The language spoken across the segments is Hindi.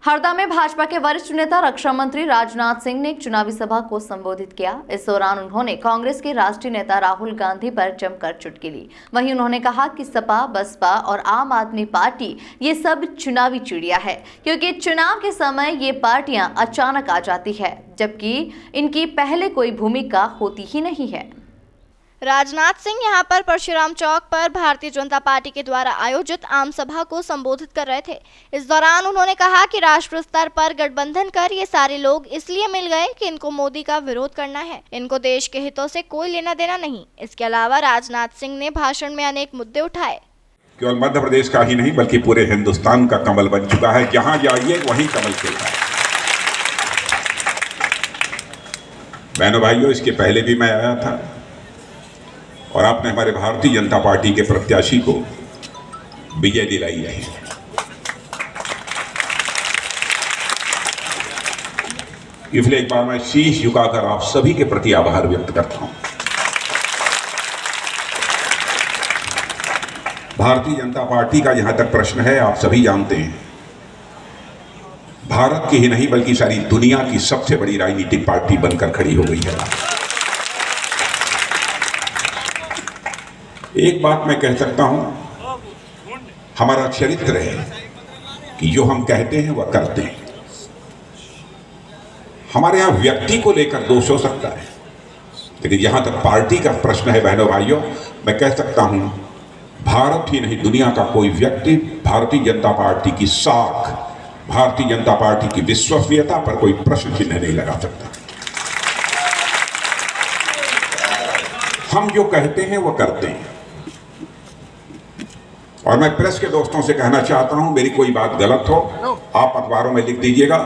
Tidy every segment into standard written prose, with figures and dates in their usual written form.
हरदा में भाजपा के वरिष्ठ नेता रक्षा मंत्री राजनाथ सिंह ने एक चुनावी सभा को संबोधित किया। इस दौरान उन्होंने कांग्रेस के राष्ट्रीय नेता राहुल गांधी पर जमकर चुटकी ली। वहीं उन्होंने कहा कि सपा, बसपा और आम आदमी पार्टी ये सब चुनावी चिड़िया है, क्योंकि चुनाव के समय ये पार्टियां अचानक आ जाती है, जबकि इनकी पहले कोई भूमिका होती ही नहीं है। राजनाथ सिंह यहां पर परशुराम चौक पर भारतीय जनता पार्टी के द्वारा आयोजित आम सभा को संबोधित कर रहे थे। इस दौरान उन्होंने कहा कि राष्ट्र स्तर पर गठबंधन कर ये सारे लोग इसलिए मिल गए कि इनको मोदी का विरोध करना है, इनको देश के हितों से कोई लेना देना नहीं। इसके अलावा राजनाथ सिंह ने भाषण में अनेक मुद्दे उठाए। केवल मध्य प्रदेश का ही नहीं बल्कि पूरे हिंदुस्तान का कमल बन चुका है। जहां जाइए वहीं कमल खिलता है। बहनों भाइयों, इसके पहले भी मैं आया था और आपने हमारे भारतीय जनता पार्टी के प्रत्याशी को विजय दिलाई है। इसलिए एक बार मैं शीश झुकाकर आप सभी के प्रति आभार व्यक्त करता हूं। भारतीय जनता पार्टी का जहां तक प्रश्न है, आप सभी जानते हैं, भारत की ही नहीं बल्कि सारी दुनिया की सबसे बड़ी राजनीतिक पार्टी बनकर खड़ी हो गई है। एक बात मैं कह सकता हूं, हमारा चरित्र है कि जो हम कहते हैं वह करते हैं। हमारे यहां व्यक्ति को लेकर दोष हो सकता है, लेकिन जहां तक पार्टी का प्रश्न है बहनों भाइयों, मैं कह सकता हूं भारत ही नहीं दुनिया का कोई व्यक्ति भारतीय जनता पार्टी की साख, भारतीय जनता पार्टी की विश्वसनीयता पर कोई प्रश्न चिन्ह नहीं लगा सकता। हम जो कहते हैं वह करते हैं। और मैं प्रेस के दोस्तों से कहना चाहता हूं, मेरी कोई बात गलत हो आप अखबारों में लिख दीजिएगा।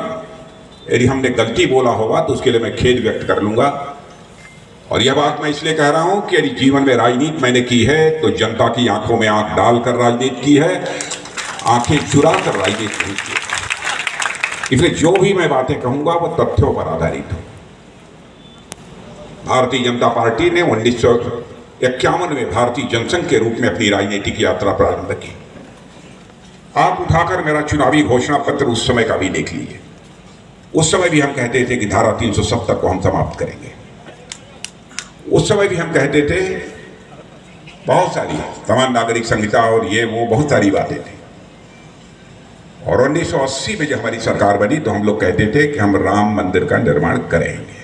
यदि हमने गलती बोला होगा तो उसके लिए मैं खेद व्यक्त कर लूंगा। और यह बात मैं इसलिए कह रहा हूं कि यदि जीवन में राजनीति मैंने की है तो जनता की आंखों में आंख डालकर राजनीति की है, आंखें चुरा कर राजनीति नहीं की। इसलिए जो भी मैं बातें कहूंगा वो तथ्यों पर आधारित हो। भारतीय जनता पार्टी ने 1951 में भारतीय जनसंघ के रूप में अपनी राजनीतिक यात्रा प्रारंभ की। आप उठाकर मेरा चुनावी घोषणा पत्र उस समय का भी देख लीजिए। उस समय भी हम कहते थे कि धारा 370 को हम समाप्त करेंगे। उस समय भी हम कहते थे बहुत सारी समान नागरिक संहिता और ये वो बहुत सारी बातें थी। और 1980 में जब हमारी सरकार बनी तो हम लोग कहते थे कि हम राम मंदिर का निर्माण करेंगे।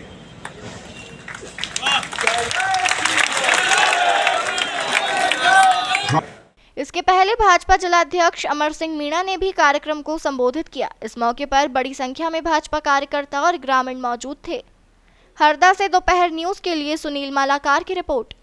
इसके पहले भाजपा जिलाध्यक्ष अमर सिंह मीणा ने भी कार्यक्रम को संबोधित किया। इस मौके पर बड़ी संख्या में भाजपा कार्यकर्ता और ग्रामीण मौजूद थे। हरदा से दोपहर न्यूज के लिए सुनील मालाकार की रिपोर्ट।